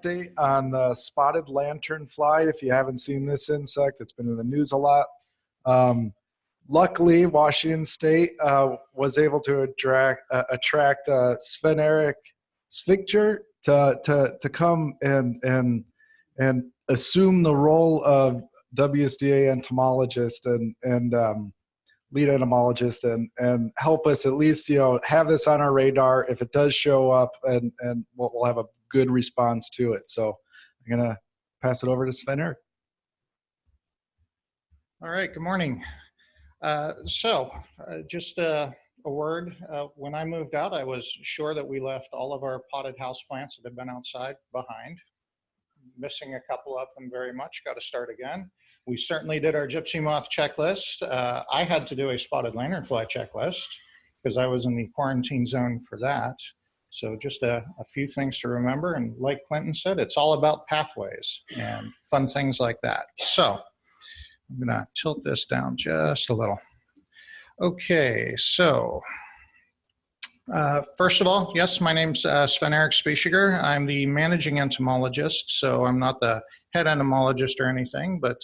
update on the spotted lanternfly. If you haven't seen this insect, it's been in the news a lot. Luckily, Washington State was able to attract Sven-Erik Spichiger to come and assume the role of WSDA entomologist and lead entomologist and help us at least, have this on our radar if it does show up, and we'll have a good response to it. So I'm going to pass it over to Sven-Erik. All right, good morning. Just a word. When I moved out, I was sure that we left all of our potted houseplants that had been outside behind. Missing a couple of them very much, got to start again. We certainly did our gypsy moth checklist. I had to do a spotted lanternfly checklist because I was in the quarantine zone for that. So just a few things to remember. And like Clinton said, it's all about pathways and fun things like that. So I'm gonna tilt this down just a little. Okay, so first of all, yes, my name's Sven-Erik Spichiger. I'm the managing entomologist, so I'm not the head entomologist or anything, but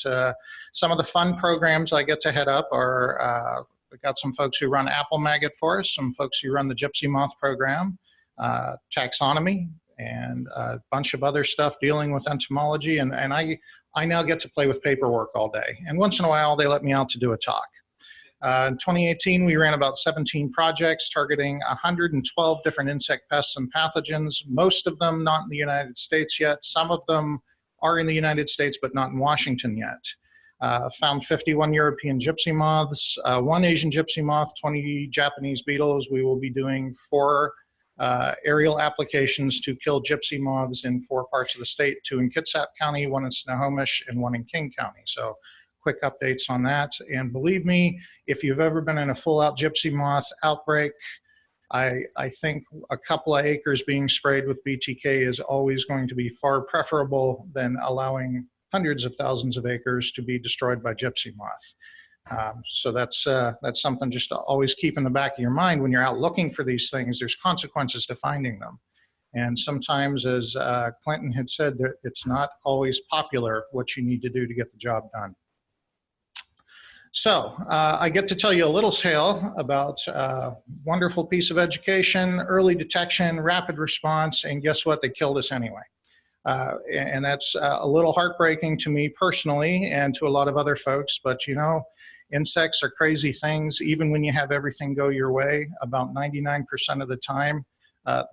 some of the fun programs I get to head up are, we've got some folks who run apple maggot for us, some folks who run the gypsy moth program, taxonomy, and a bunch of other stuff dealing with entomology, and I now get to play with paperwork all day, and once in a while they let me out to do a talk. In 2018, we ran about 17 projects targeting 112 different insect pests and pathogens, most of them not in the United States yet. Some of them are in the United States, but not in Washington yet. Found 51 European gypsy moths, 1 Asian gypsy moth, 20 Japanese beetles. We will be doing 4 aerial applications to kill gypsy moths in 4 parts of the state, 2 in Kitsap County, 1 in Snohomish, and 1 in King County. So quick updates on that. And believe me, if you've ever been in a full-out gypsy moth outbreak, I think a couple of acres being sprayed with BTK is always going to be far preferable than allowing hundreds of thousands of acres to be destroyed by gypsy moth. So that's something just to always keep in the back of your mind when you're out looking for these things. There's consequences to finding them. And sometimes, as Clinton had said, it's not always popular what you need to do to get the job done. So I get to tell you a little tale about a wonderful piece of education, early detection, rapid response, and guess what? They killed us anyway. And that's a little heartbreaking to me personally and to a lot of other folks, but insects are crazy things. Even when you have everything go your way, about 99% of the time,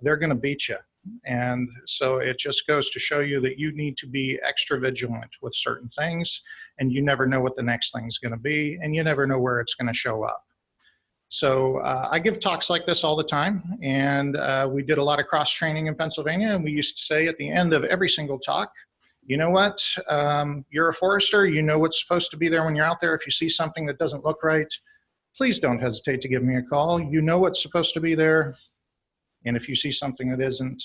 they're gonna beat you. And so it just goes to show you that you need to be extra vigilant with certain things, and you never know what the next thing's gonna be, and you never know where it's gonna show up. So I give talks like this all the time, and we did a lot of cross-training in Pennsylvania, and we used to say at the end of every single talk, you know what, you're a forester, you know what's supposed to be there when you're out there. If you see something that doesn't look right, please don't hesitate to give me a call. You know what's supposed to be there. And if you see something that isn't,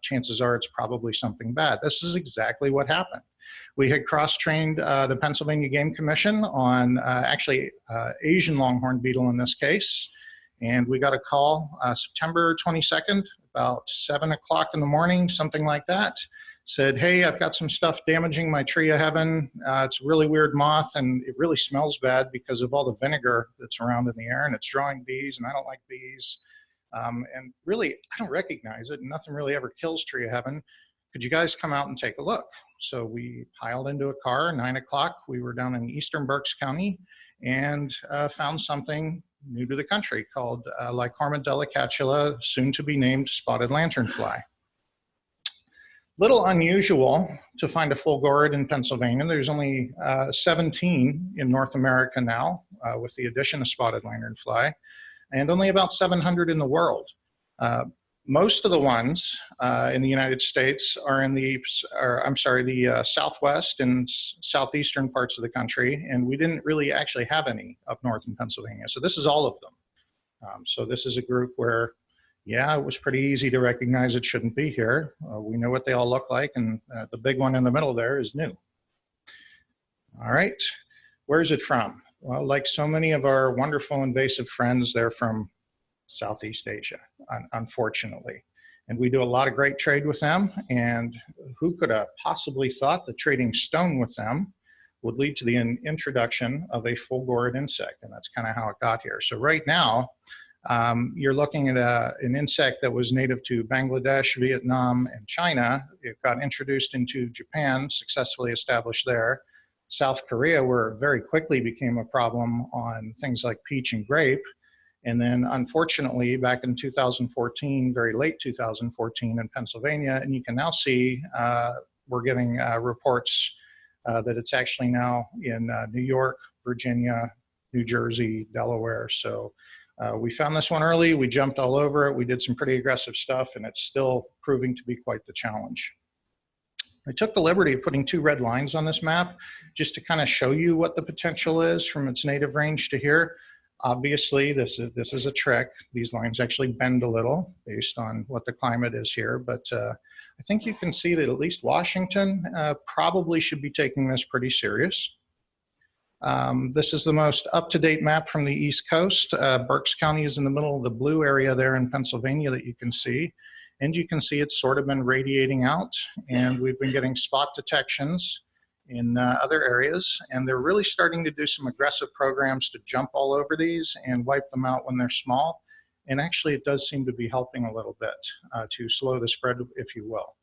chances are it's probably something bad. This is exactly what happened. We had cross-trained the Pennsylvania Game Commission on Asian longhorn beetle in this case. And we got a call September 22nd, about 7 o'clock in the morning, something like that. Said, hey, I've got some stuff damaging my tree of heaven. It's a really weird moth, and it really smells bad because of all the vinegar that's around in the air, and it's drawing bees, and I don't like bees. And really, I don't recognize it, and nothing really ever kills tree of heaven. Could you guys come out and take a look? So we piled into a car, 9 o'clock. We were down in eastern Berks County and found something new to the country called Lycorma delicatula, soon to be named spotted lanternfly. Little unusual to find a full gourd in Pennsylvania. There's only 17 in North America now with the addition of spotted lanternfly, and only about 700 in the world. Most of the ones in the United States are in the southwest and southeastern parts of the country, and we didn't really actually have any up north in Pennsylvania. So this is all of them. So this is a group where, yeah, it was pretty easy to recognize it shouldn't be here. We know what they all look like, and the big one in the middle there is new. All right, where's it from? Well, like so many of our wonderful invasive friends, they're from Southeast Asia, unfortunately. And we do a lot of great trade with them. And who could have possibly thought that trading stone with them would lead to the introduction of a full-gored insect? And that's kind of how it got here. So right now, you're looking at an insect that was native to Bangladesh, Vietnam, and China. It got introduced into Japan, successfully established there. South Korea, where it very quickly became a problem on things like peach and grape. And then unfortunately, back in 2014, very late 2014 in Pennsylvania, and you can now see we're getting reports that it's actually now in New York, Virginia, New Jersey, Delaware. So we found this one early, we jumped all over it, we did some pretty aggressive stuff, and it's still proving to be quite the challenge. I took the liberty of putting 2 red lines on this map just to kind of show you what the potential is from its native range to here. Obviously, this is a trick. These lines actually bend a little based on what the climate is here, but I think you can see that at least Washington probably should be taking this pretty serious. This is the most up-to-date map from the East Coast. Berks County is in the middle of the blue area there in Pennsylvania that you can see. And you can see it's sort of been radiating out, and we've been getting spot detections in other areas, and they're really starting to do some aggressive programs to jump all over these and wipe them out when they're small. And actually it does seem to be helping a little bit to slow the spread, if you will.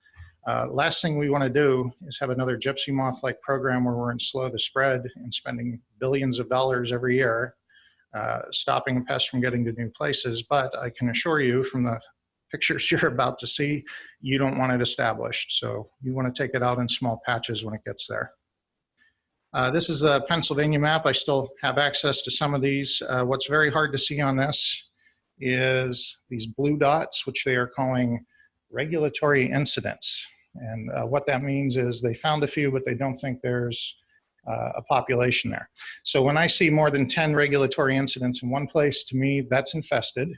Last thing we want to do is have another gypsy moth-like program where we're in slow the spread and spending billions of dollars every year stopping pests from getting to new places. But I can assure you from the pictures you're about to see, you don't want it established. So you want to take it out in small patches when it gets there. This is a Pennsylvania map. I still have access to some of these. What's very hard to see on this is these blue dots, which they are calling regulatory incidents. And what that means is they found a few, but they don't think there's a population there. So when I see more than 10 regulatory incidents in one place, to me, that's infested.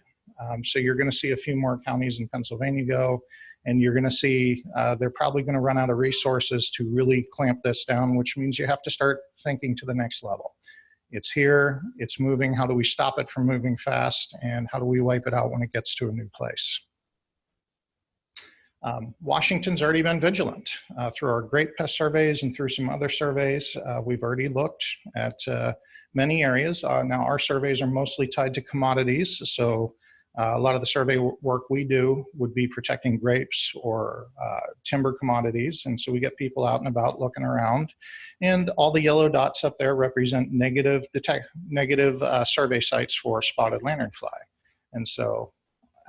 So you're going to see a few more counties in Pennsylvania go, and you're going to see they're probably going to run out of resources to really clamp this down, which means you have to start thinking to the next level. It's here, it's moving. How do we stop it from moving fast, and how do we wipe it out when it gets to a new place? Washington's already been vigilant through our great pest surveys and through some other surveys. We've already looked at many areas. Now our surveys are mostly tied to commodities, so a lot of the survey work we do would be protecting grapes or timber commodities. And so we get people out and about looking around. And all the yellow dots up there represent negative survey sites for spotted lanternfly. And so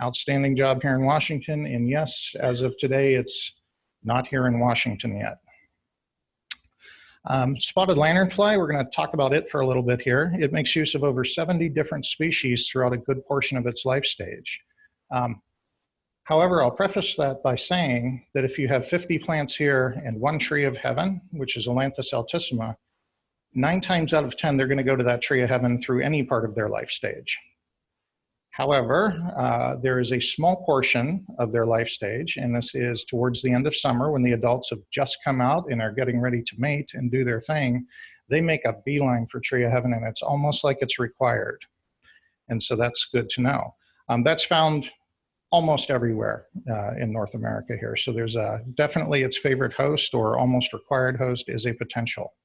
outstanding job here in Washington. And yes, as of today, it's not here in Washington yet. Spotted lanternfly, we're going to talk about it for a little bit here. It makes use of over 70 different species throughout a good portion of its life stage. However, I'll preface that by saying that if you have 50 plants here and 1 tree of heaven, which is Ailanthus altissima, 9 times out of 10, they're going to go to that tree of heaven through any part of their life stage. However, there is a small portion of their life stage, and this is towards the end of summer when the adults have just come out and are getting ready to mate and do their thing. They make a beeline for tree of heaven, and it's almost like it's required. And so that's good to know. That's found almost everywhere in North America here. So there's definitely its favorite host or almost required host is a potential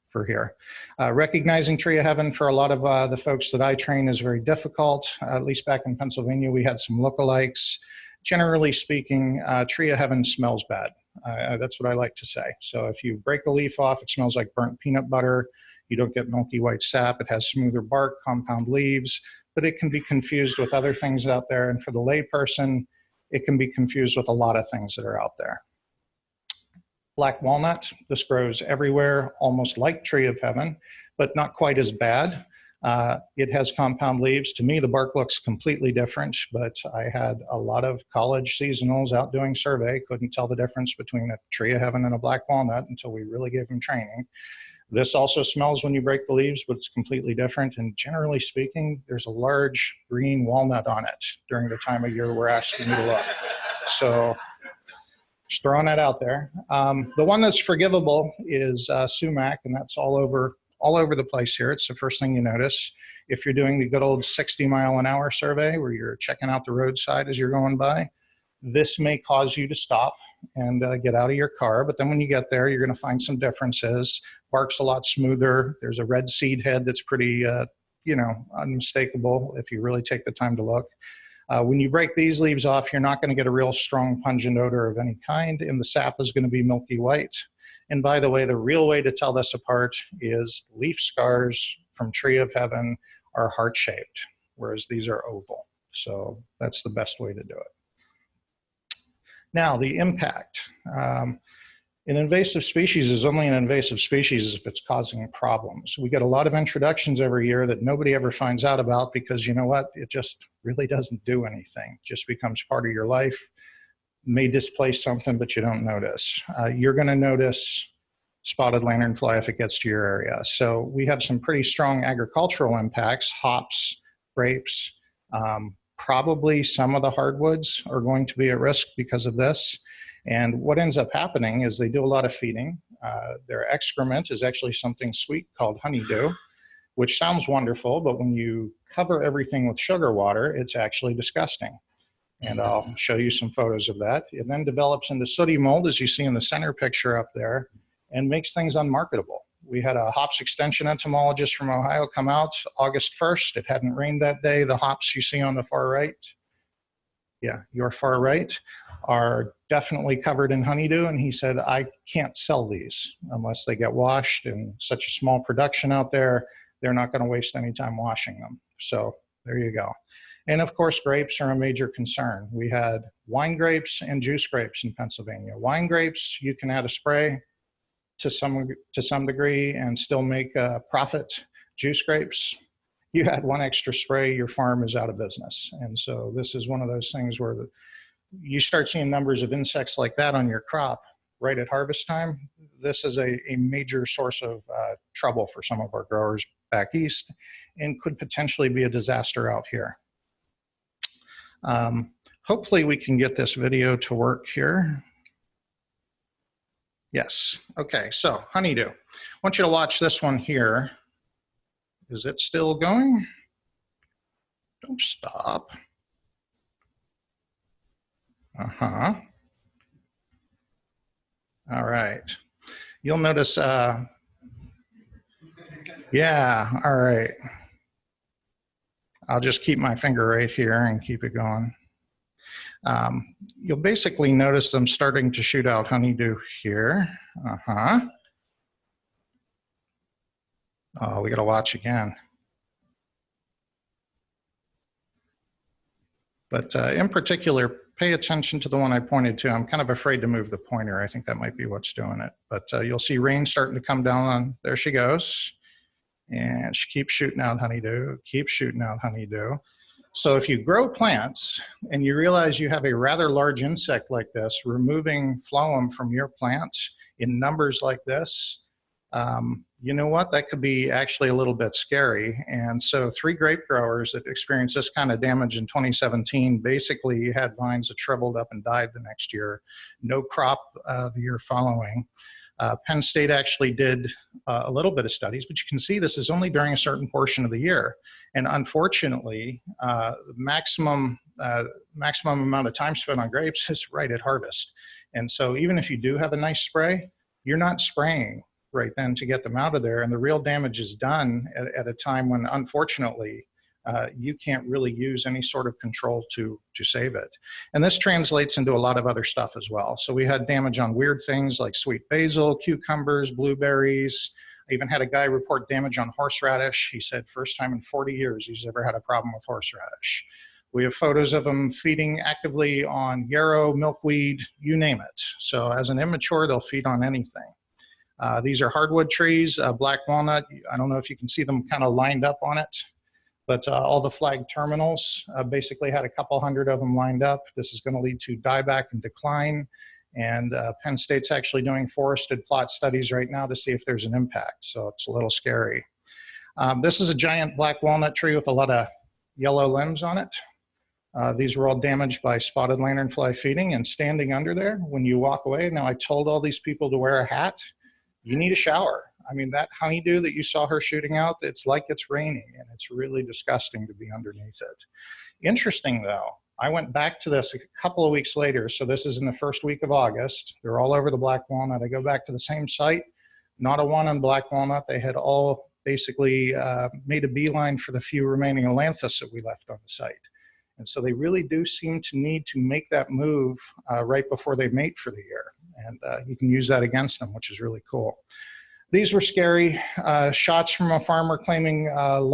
for here. Recognizing tree of heaven for a lot of the folks that I train is very difficult. At least back in Pennsylvania, we had some lookalikes. Generally speaking, tree of heaven smells bad. That's what I like to say. So if you break a leaf off, it smells like burnt peanut butter. You don't get milky white sap. It has smoother bark, compound leaves, but it can be confused with other things out there. And for the layperson, it can be confused with a lot of things that are out there. Black walnut, this grows everywhere, almost like tree of heaven, but not quite as bad. It has compound leaves. To me, the bark looks completely different, but I had a lot of college seasonals out doing survey, couldn't tell the difference between a tree of heaven and a black walnut until we really gave them training. This also smells when you break the leaves, but it's completely different. And generally speaking, there's a large green walnut on it during the time of year we're asking you to look. So just throwing that out there. The one that's forgivable is sumac, and that's all over the place here. It's the first thing you notice. If you're doing the good old 60-mile-an-hour survey where you're checking out the roadside as you're going by, This may cause you to stop and get out of your car, but then when you get there, you're going to find some differences. Bark's a lot smoother. There's a red seed head that's pretty, unmistakable if you really take the time to look. When you break these leaves off, you're not going to get a real strong pungent odor of any kind, and the sap is going to be milky white. And by the way, the real way to tell this apart is leaf scars from Tree of Heaven are heart-shaped, whereas these are oval. So that's the best way to do it. Now, the impact. An invasive species is only an invasive species if it's causing problems. We get a lot of introductions every year that nobody ever finds out about because, you know what, it just really doesn't do anything. It just becomes part of your life, may displace something, but you don't notice. You're going to notice spotted lanternfly if it gets to your area. So we have some pretty strong agricultural impacts. Hops, grapes, probably some of the hardwoods are going to be at risk because of this. And what ends up happening is they do a lot of feeding. Their excrement is actually something sweet called honeydew, which sounds wonderful, but when you cover everything with sugar water, it's actually disgusting. And I'll show you some photos of that. It then develops into sooty mold, as you see in the center picture up there, and makes things unmarketable. We had a hops extension entomologist from Ohio come out August 1st. It hadn't rained that day. The hops you see on the far right, your far right, are definitely covered in honeydew. And he said, I can't sell these unless they get washed. And such a small production out there, they're not going to waste any time washing them. So there you go. And of course, grapes are a major concern. We had wine grapes and juice grapes in Pennsylvania. Wine grapes, you can add a spray to some degree and still make a profit. Juice grapes, you add one extra spray, your farm is out of business. And so this is one of those things where you start seeing numbers of insects like that on your crop right at harvest time. This is a major source of trouble for some of our growers back east and could potentially be a disaster out here. Hopefully we can get this video to work here. Yes, okay, so honeydew. I want you to watch this one here. Is it still going? Don't stop. Uh-huh. All right. You'll notice, yeah, all right. I'll just keep my finger right here and keep it going. You'll basically notice them starting to shoot out honeydew here. Uh-huh. Oh, we gotta watch again. But in particular, pay attention to the one I pointed to. I'm kind of afraid to move the pointer. I think that might be what's doing it. But you'll see rain starting to come down on, there she goes. And she keeps shooting out honeydew, keeps shooting out honeydew. So if you grow plants and you realize you have a rather large insect like this, removing phloem from your plants in numbers like this, you know what, that could be actually a little bit scary. And so 3 grape growers that experienced this kind of damage in 2017 basically had vines that shriveled up and died the next year. No crop the year following. Penn State actually did a little bit of studies, but you can see this is only during a certain portion of the year. And unfortunately, the maximum amount of time spent on grapes is right at harvest. And so even if you do have a nice spray, you're not spraying right then to get them out of there. And the real damage is done at a time when, unfortunately, you can't really use any sort of control to save it. And this translates into a lot of other stuff as well. So we had damage on weird things like sweet basil, cucumbers, blueberries. I even had a guy report damage on horseradish. He said first time in 40 years he's ever had a problem with horseradish. We have photos of them feeding actively on yarrow, milkweed, you name it. So as an immature, they'll feed on anything. These are hardwood trees, black walnut. I don't know if you can see them kind of lined up on it, but all the flag terminals basically had a couple hundred of them lined up. This is going to lead to dieback and decline. And Penn State's actually doing forested plot studies right now to see if there's an impact. So it's a little scary. This is a giant black walnut tree with a lot of yellow limbs on it. These were all damaged by spotted lanternfly feeding and standing under there when you walk away. Now I told all these people to wear a hat. You need a shower. I mean, that honeydew that you saw her shooting out, it's like it's raining and it's really disgusting to be underneath it. Interesting though, I went back to this a couple of weeks later. So this is in the first week of August. They're all over the black walnut. I go back to the same site, not a one on black walnut. They had all basically made a beeline for the few remaining Ailanthus that we left on the site. And so they really do seem to need to make that move right before they mate for the year. And you can use that against them, which is really cool. These were scary shots from a farmer claiming yield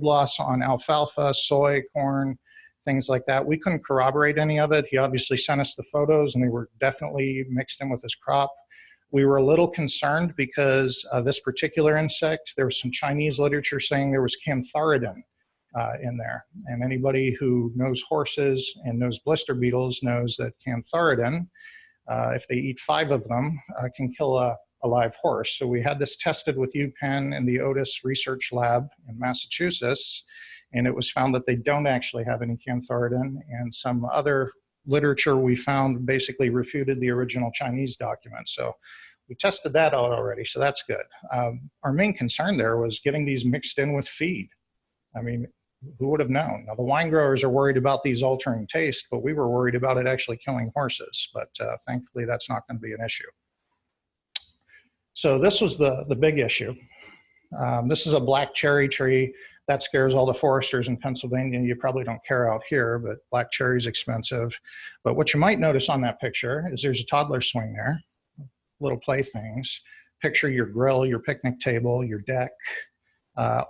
loss on alfalfa, soy, corn, things like that. We couldn't corroborate any of it. He obviously sent us the photos and they were definitely mixed in with his crop. We were a little concerned because this particular insect, there was some Chinese literature saying there was cantharidin in there. And anybody who knows horses and knows blister beetles knows that cantharidin, if they eat 5 of them, can kill a live horse. So we had this tested with UPenn and the Otis Research Lab in Massachusetts, and it was found that they don't actually have any cantharidin, and some other literature we found basically refuted the original Chinese document. So we tested that out already, so that's good. Our main concern there was getting these mixed in with feed. I mean, who would have known? Now, the wine growers are worried about these altering taste, but we were worried about it actually killing horses. But thankfully, that's not going to be an issue. So this was the big issue. This is a black cherry tree. That scares all the foresters in Pennsylvania. You probably don't care out here, but black cherry is expensive. But what you might notice on that picture is there's a toddler swing there, little playthings. Picture your grill, your picnic table, your deck.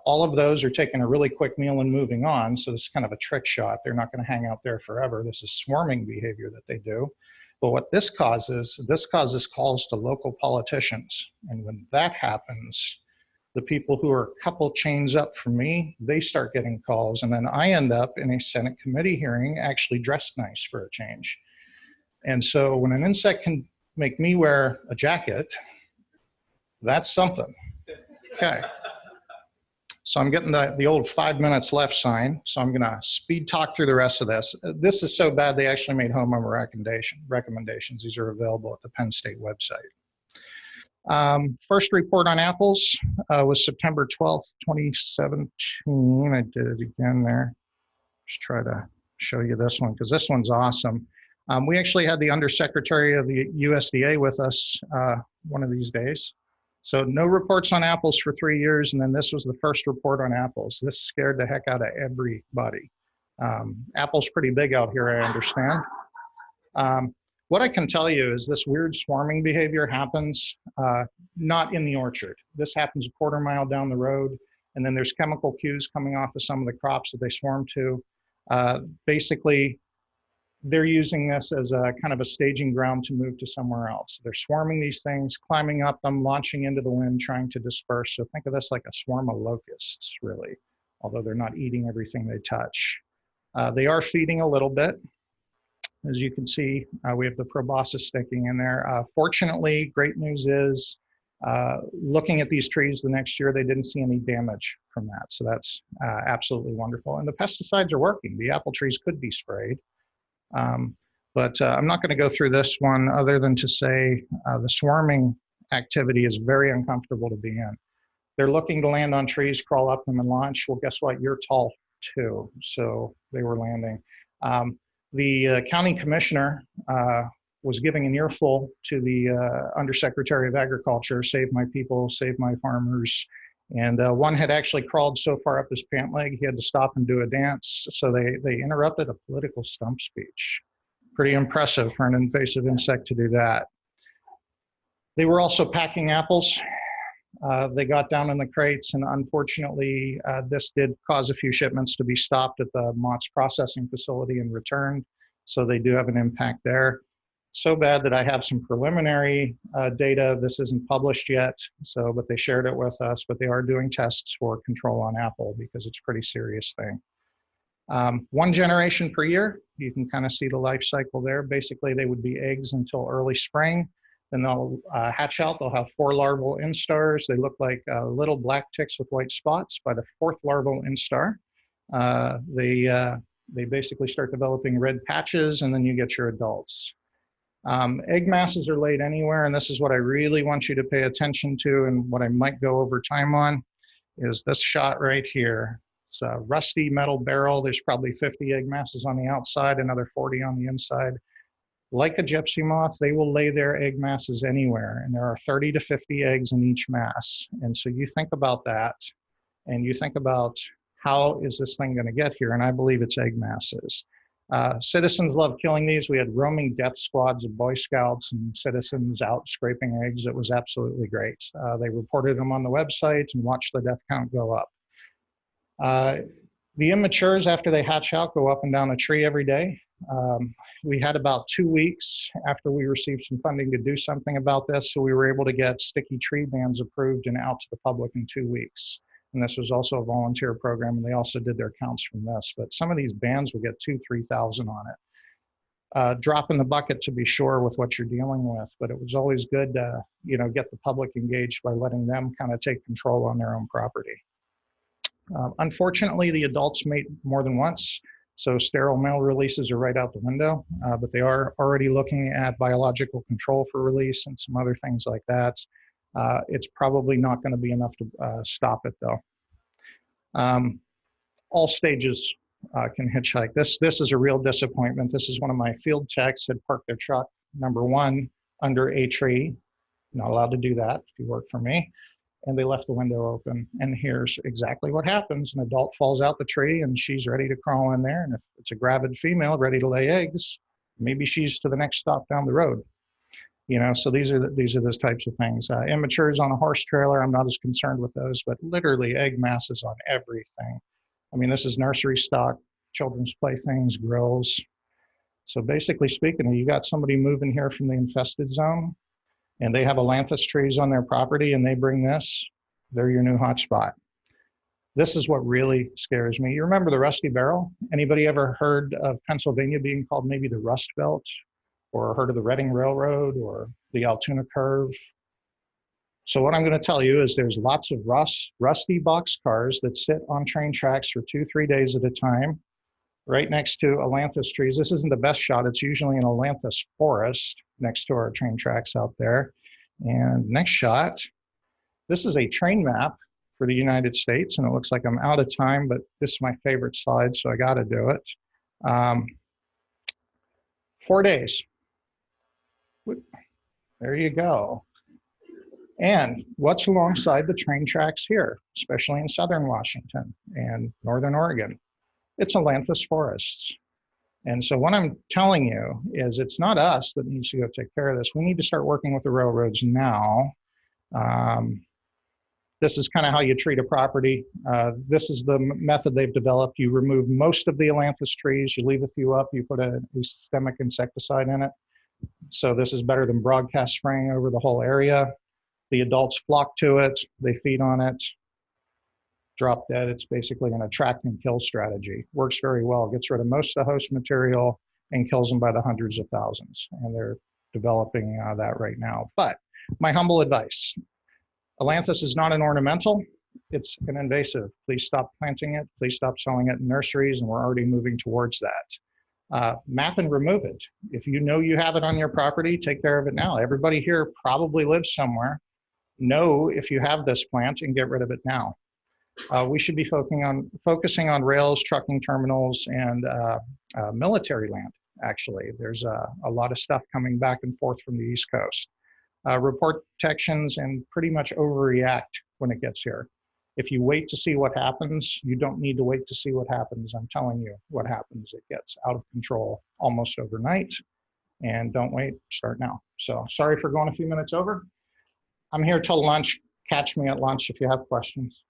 All of those are taking a really quick meal and moving on. So this is kind of a trick shot. They're not going to hang out there forever. This is swarming behavior that they do. But what this causes calls to local politicians. And when that happens, the people who are a couple chains up from me, they start getting calls. And then I end up in a Senate committee hearing actually dressed nice for a change. And so when an insect can make me wear a jacket, that's something. Okay. So I'm getting the old 5 minutes left sign. So I'm gonna speed talk through the rest of this. This is so bad they actually made homeowner recommendations. These are available at the Penn State website. First report on apples was September 12th, 2017. I did it again there. Just try to show you this one because this one's awesome. We actually had the Undersecretary of the USDA with us one of these days. So no reports on apples for 3 years, and then this was the first report on apples. This scared the heck out of everybody. Apple's pretty big out here, I understand. What I can tell you is this weird swarming behavior happens not in the orchard. This happens a quarter mile down the road, and then there's chemical cues coming off of some of the crops that they swarm to. Basically, they're using this as a kind of a staging ground to move to somewhere else. They're swarming these things, climbing up them, launching into the wind, trying to disperse. So think of this like a swarm of locusts, really, although they're not eating everything they touch. They are feeding a little bit. As you can see, we have the proboscis sticking in there. Fortunately, great news is, looking at these trees the next year, they didn't see any damage from that. So that's absolutely wonderful. And the pesticides are working. The apple trees could be sprayed. But I'm not going to go through this one other than to say the swarming activity is very uncomfortable to be in. They're looking to land on trees, crawl up them and launch. Well, guess what? You're tall too. So they were landing. The county commissioner was giving an earful to the Undersecretary of Agriculture, save my people, save my farmers. And one had actually crawled so far up his pant leg, he had to stop and do a dance. So they interrupted a political stump speech. Pretty impressive for an invasive insect to do that. They were also packing apples. They got down in the crates, and unfortunately, this did cause a few shipments to be stopped at the Mott's processing facility and returned. So they do have an impact there. So bad that I have some preliminary data. This isn't published yet, but they shared it with us. But they are doing tests for control on apple because it's a pretty serious thing. 1 generation per year. You can kind of see the life cycle there. Basically, they would be eggs until early spring. Then they'll hatch out. They'll have 4 larval instars. They look like little black ticks with white spots. By the 4th larval instar, they basically start developing red patches, and then you get your adults. Egg masses are laid anywhere, and this is what I really want you to pay attention to, and what I might go over time on is this shot right here. It's a rusty metal barrel. There's probably 50 egg masses on the outside, another 40 on the inside. Like a gypsy moth, they will lay their egg masses anywhere, and there are 30 to 50 eggs in each mass. And so you think about that, and you think about how is this thing going to get here, and I believe it's egg masses. Citizens love killing these. We had roaming death squads of Boy Scouts and citizens out scraping eggs. It was absolutely great. They reported them on the website and watched the death count go up. The immatures, after they hatch out, go up and down a tree every day. We had about 2 weeks after we received some funding to do something about this, so we were able to get sticky tree bans approved and out to the public in 2 weeks. And this was also a volunteer program, and they also did their counts from this. But some of these bans will get 2,000 to 3,000 on it. Drop in the bucket to be sure with what you're dealing with, but it was always good to, get the public engaged by letting them kind of take control on their own property. Unfortunately, the adults mate more than once, so sterile male releases are right out the window, but they are already looking at biological control for release and some other things like that. It's probably not going to be enough to stop it, though. All stages can hitchhike. This is a real disappointment. This is one of my field techs had parked their truck, number one, under a tree. Not allowed to do that if you work for me. And they left the window open. And here's exactly what happens. An adult falls out the tree and she's ready to crawl in there. And if it's a gravid female ready to lay eggs, maybe she's to the next stop down the road. So these are those types of things. Immatures on a horse trailer, I'm not as concerned with those, but literally egg masses on everything. I mean, this is nursery stock, children's playthings, grills. So basically speaking, you got somebody moving here from the infested zone, and they have ailanthus trees on their property, and they bring this, they're your new hotspot. This is what really scares me. You remember the Rusty Barrel? Anybody ever heard of Pennsylvania being called maybe the Rust Belt? Or heard of the Reading Railroad or the Altoona Curve? So what I'm going to tell you is there's lots of rusty box cars that sit on train tracks for 2-3 days at a time, right next to ailanthus trees. This isn't the best shot. It's usually an ailanthus forest next to our train tracks out there. And next shot, this is a train map for the United States, and it looks like I'm out of time, but this is my favorite slide, so I got to do it. 4 days. There you go. And what's alongside the train tracks here, especially in southern Washington and northern Oregon? It's ailanthus forests. And so what I'm telling you is it's not us that needs to go take care of this. We need to start working with the railroads now. This is kind of how you treat a property. This is the method they've developed. You remove most of the ailanthus trees, you leave a few up, you put a systemic insecticide in it. So this is better than broadcast spraying over the whole area. The adults flock to it, they feed on it, drop dead. It's basically an attract and kill strategy. Works very well, gets rid of most of the host material and kills them by the hundreds of thousands. And they're developing that right now. But my humble advice, ailanthus is not an ornamental, it's an invasive. Please stop planting it, please stop selling it in nurseries, and we're already moving towards that. Map and remove it. If you know you have it on your property, take care of it now. Everybody here probably lives somewhere. Know if you have this plant and get rid of it now. We should be focusing on rails, trucking terminals, and military land, actually. There's a lot of stuff coming back and forth from the East Coast. Report protections and pretty much overreact when it gets here. If you wait to see what happens, you don't need to wait to see what happens. I'm telling you what happens. It gets out of control almost overnight. And don't wait, start now. So sorry for going a few minutes over. I'm here till lunch. Catch me at lunch if you have questions.